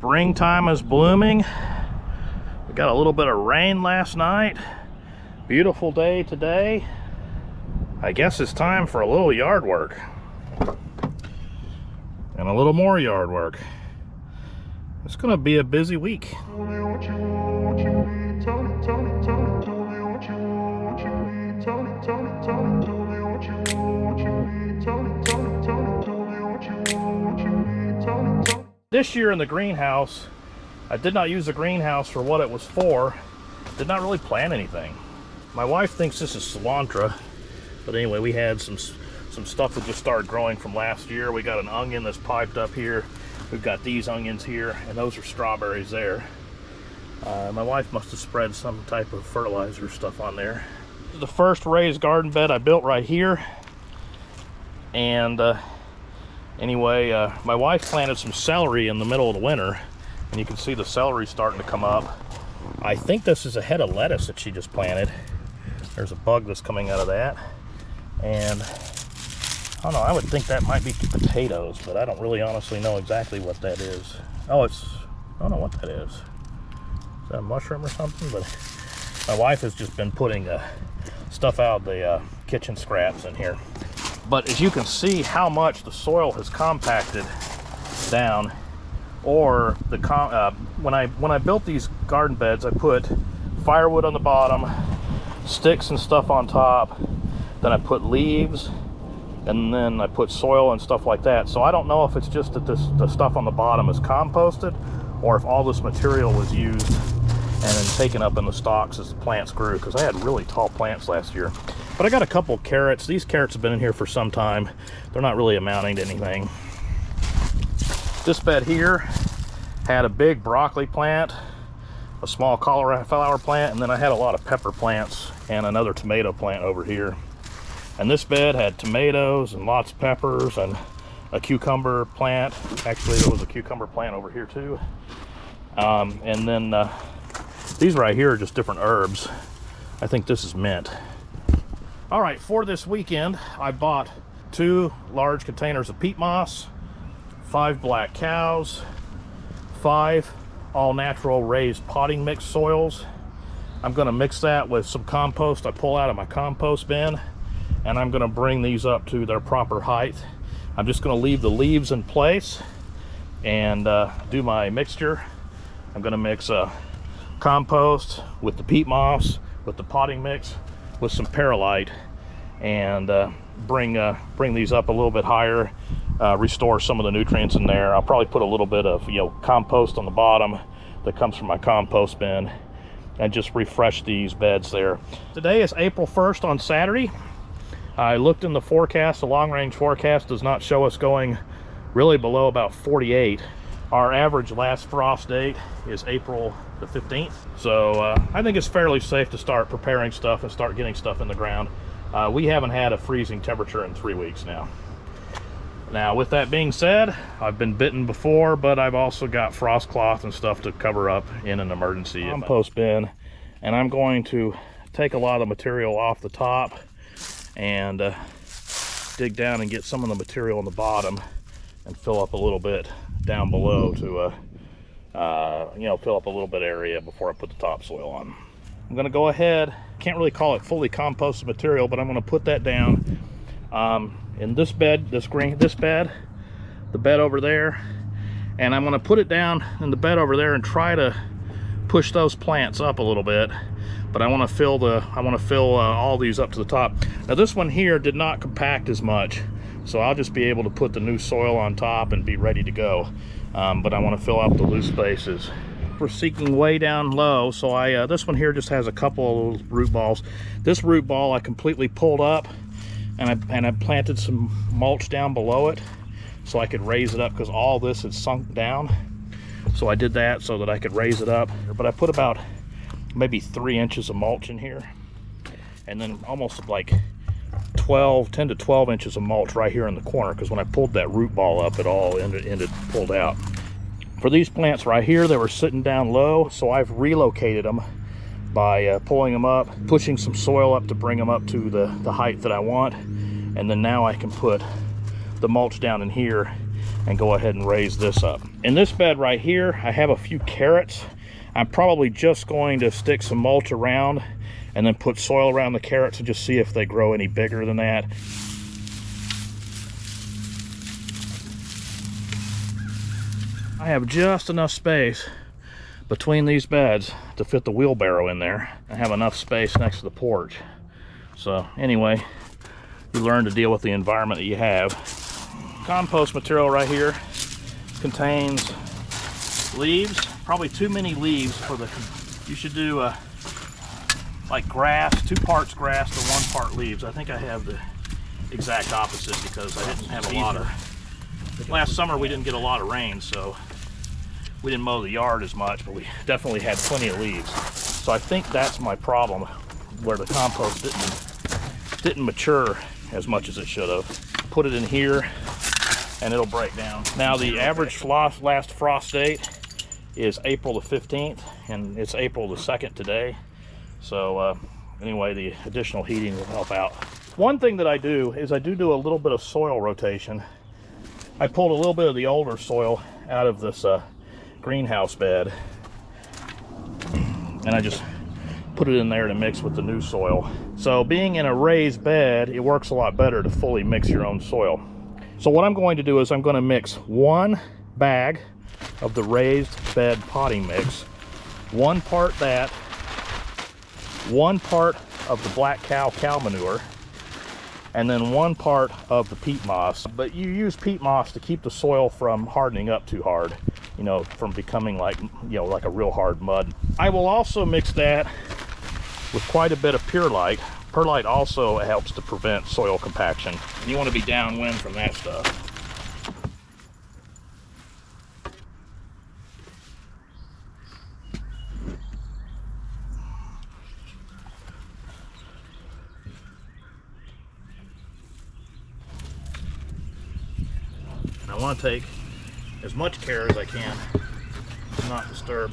Springtime is blooming. We got a little bit of rain last night. Beautiful day today. I guess it's time for a little yard work. And a little more yard work. It's gonna be a busy week. This year in the greenhouse, I did not use the greenhouse for what it was for. Did not really plant anything. My wife thinks this is cilantro, but anyway, we had some stuff that just started growing from last year. We got an onion that's piped up here. We've got these onions here, and those are strawberries there. My wife must have spread some type of fertilizer stuff on there. This is the first raised garden bed I built right here. And anyway, my wife planted some celery in the middle of the winter, and you can see the celery starting to come up. I think this is a head of lettuce that she just planted. There's a bug that's coming out of that. And I don't know, I would think that might be potatoes, but I don't really honestly know exactly what that is. Oh, I don't know what that is. Is that a mushroom or something? But my wife has just been putting stuff out of the kitchen scraps in here. But as you can see how much the soil has compacted down, or the when I built these garden beds, I put firewood on the bottom, sticks and stuff on top, then I put leaves, and then I put soil and stuff like that. So I don't know if it's just that the stuff on the bottom is composted, or if all this material was used and then taken up in the stalks as the plants grew, because I had really tall plants last year. But I got a couple carrots. These carrots have been in here for some time. They're not really amounting to anything. This bed here had a big broccoli plant, a small cauliflower plant, and then I had a lot of pepper plants and another tomato plant over here. And this bed had tomatoes and lots of peppers and a cucumber plant. Actually, there was a cucumber plant over here too. And then these right here are just different herbs. I think this is mint. All right, for this weekend, I bought 2 large containers of peat moss, 5 black cows, 5 all-natural raised potting mix soils. I'm gonna mix that with some compost I pull out of my compost bin, and I'm gonna bring these up to their proper height. I'm just gonna leave the leaves in place and do my mixture. I'm gonna mix compost with the peat moss, with the potting mix, with some Perlite, and bring these up a little bit higher, restore some of the nutrients in there. I'll probably put a little bit of compost on the bottom that comes from my compost bin, and just refresh these beds there. Today is April 1st on Saturday. I looked in the forecast. The long-range forecast does not show us going really below about 48. Our average last frost date is April the 15th. So I think it's fairly safe to start preparing stuff and start getting stuff in the ground. We haven't had a freezing temperature in 3 weeks now. Now, with that being said, I've been bitten before, but I've also got frost cloth and stuff to cover up in an emergency. Compost bin, and I'm going to take a lot of the material off the top and dig down and get some of the material on the bottom and fill up a little bit down below to fill up a little bit of area before I put the topsoil on. I'm going to go ahead, can't really call it fully composted material, but I'm going to put that down in this bed, the bed over there, and I'm going to put it down in the bed over there and try to push those plants up a little bit. But I want to fill all these up to the top. Now this one here did not compact as much, so I'll just be able to put the new soil on top and be ready to go. But I want to fill up the loose spaces. We're seeking way down low, so this one here just has a couple of root balls. This root ball I completely pulled up, and I planted some mulch down below it so I could raise it up, because all this had sunk down. So I did that so that I could raise it up. But I put about maybe 3 inches of mulch in here, and then almost like 10 to 12 inches of mulch right here in the corner, because when I pulled that root ball up, it all ended pulled out. For these plants right here, they were sitting down low, so I've relocated them by pulling them up, pushing some soil up to bring them up to the height that I want, and then now I can put the mulch down in here and go ahead and raise this up. In this bed right here, I have a few carrots. I'm probably just going to stick some mulch around and then put soil around the carrots and just see if they grow any bigger than that. I have just enough space between these beds to fit the wheelbarrow in there. I have enough space next to the porch. So anyway, you learn to deal with the environment that you have. Compost material right here contains leaves, probably too many leaves for the, you should do like grass, 2 parts grass to 1 part leaves. I think I have the exact opposite because I didn't have a lot of, last summer we didn't get a lot of rain, so we didn't mow the yard as much, but we definitely had plenty of leaves. So I think that's my problem, where the compost didn't mature as much as it should have. Put it in here and it'll break down. Now the average last frost date is April the 15th, and it's April the 2nd today. So anyway, the additional heating will help out. One thing that I do is I do a little bit of soil rotation. I pulled a little bit of the older soil out of this greenhouse bed, and I just put it in there to mix with the new soil. So being in a raised bed, it works a lot better to fully mix your own soil. So what I'm going to do is I'm going to mix 1 bag of the raised bed potting mix, 1 part that, 1 part of the black cow manure, and then 1 part of the peat moss. But you use peat moss to keep the soil from hardening up too hard, you know, from becoming like, you know, like a real hard mud. I will also mix that with quite a bit of Perlite. Perlite also helps to prevent soil compaction. You want to be downwind from that stuff. And I want to take as much care as I can to not disturb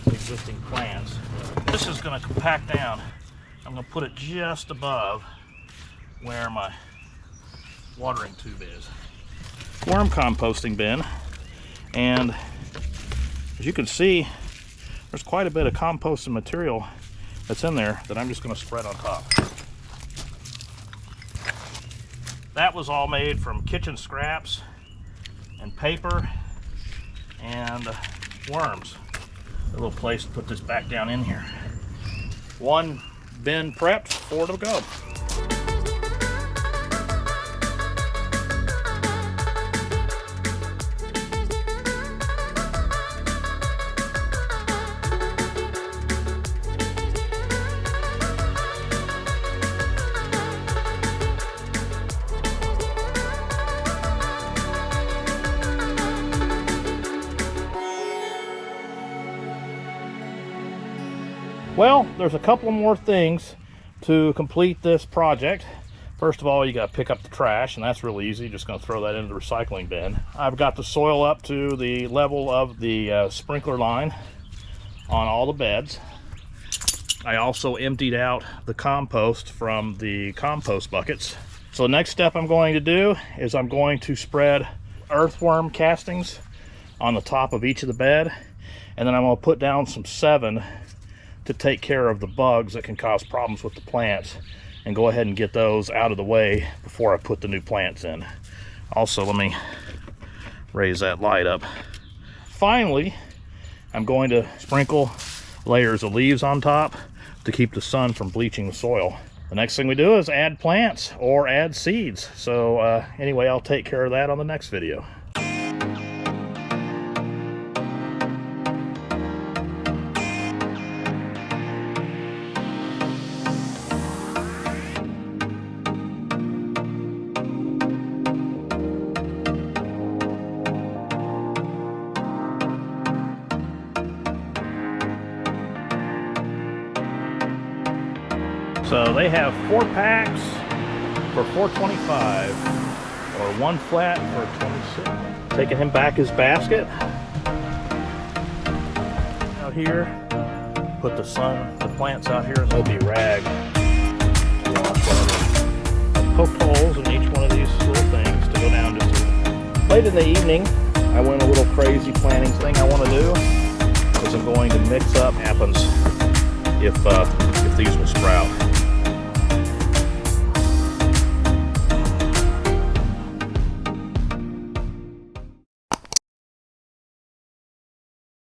existing plants. This is going to compact down. I'm going to put it just above where my watering tube is. Worm composting bin, and as you can see, there's quite a bit of composting material that's in there that I'm just going to spread on top. That was all made from kitchen scraps and paper and worms. A little place to put this back down in here. 1 bin prepped, 4 to go. Well, there's a couple more things to complete this project. First of all, you got to pick up the trash, and that's really easy. You're just going to throw that into the recycling bin. I've got the soil up to the level of the sprinkler line on all the beds. I also emptied out the compost from the compost buckets. So the next step I'm going to do is I'm going to spread earthworm castings on the top of each of the bed, and then I'm going to put down some 7 to take care of the bugs that can cause problems with the plants, and go ahead and get those out of the way before I put the new plants in. Also, let me raise that light up. Finally, I'm going to sprinkle layers of leaves on top to keep the sun from bleaching the soil. The next thing we do is add plants or add seeds. So anyway, I'll take care of that on the next video. So they have 4 packs for $4.25, or 1 flat for $26. Taking him back his basket. Out here, put the plants out here, and they'll be ragged. Poked holes in each one of these little things to go down just Late in the evening, I went a little crazy planning thing I want to do, because I'm going to mix up happens if these will sprout.